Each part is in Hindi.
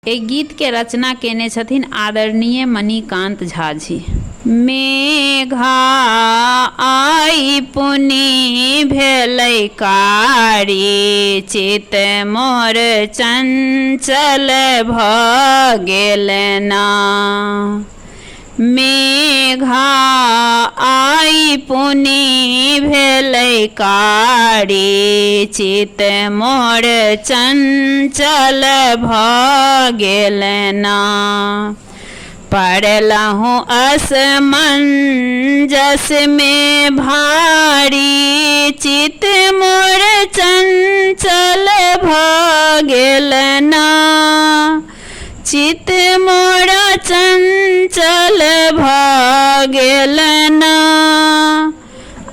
एहि गीत के रचना केने छथिन आदरणीय मणिकांत झा जी। मेघा आई पुनि भेलै कारी, चित मोर चंचल भ गेल ना। मेघा आई पुनि भेलै कारी, चित मोर चंचल भ गेल ना। पड़लहूँ असमंजस में भारी, चित मोर चंचल भ गेल ना। चित मोर चंचल भ गेल ना।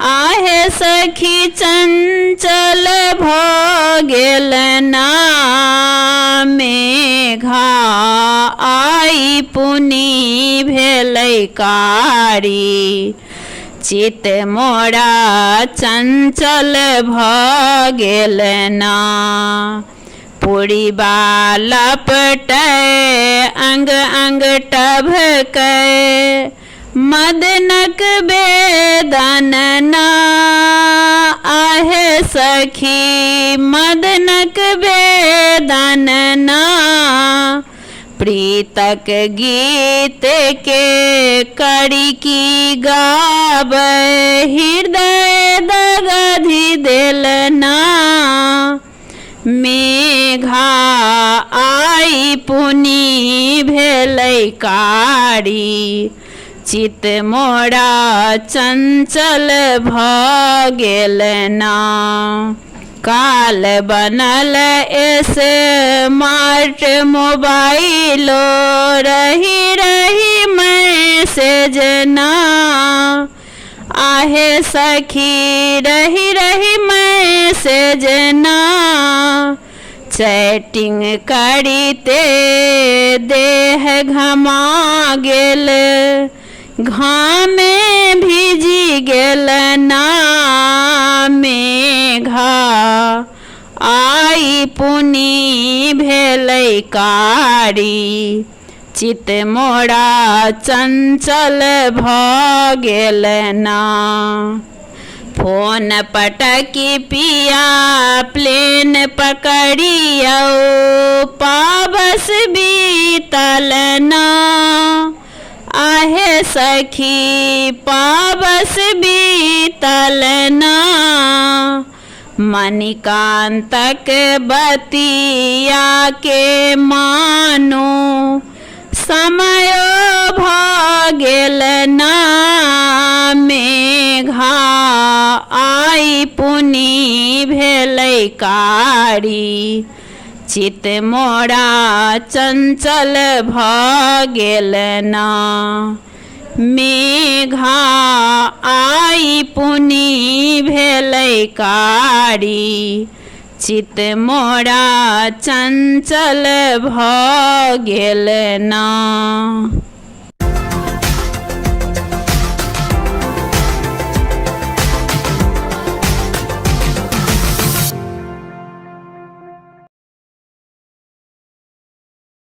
आहे सखी चंचल भ गेल ना। मेघा आई पुनि भेलै कारी, चित मोरा चंचल भ गेल ना। पूरी लपटै अंग अंग टभकै, मदनक बेदन ना। आहे सखी मदनक बेदन ना। प्रीतक गीत के करी की गाबै, हृदय दगधि देल ना। मेघा आई पुनि भेलै कारी, चित मोरा चंचल भ गेल ना। काल बनल स्मार्ट मोबाइलो, रही रही मैसेज ना। आहे सखी रही रही मैसेज ना। चैटिंग करिते देह घमा गेल, घामे भिजी गेल ना। मेघा आई पुनि भेलै कारी, चित मोरा चंचल भ गेल ना। फोन पटकी पिया प्लेन पकड़ियो, पाबस बीतल ना। आहे सखी पाबस बीतल ना। मणिकांतक बतिया के मानो, समयो भ गेल ना। मेघा आई पुनि भेलै कारी, चित मोरा चंचल भ गेल ना। मेघा आई पुनि भेलै कारी, चित मोरा चंचल भ गेल ना।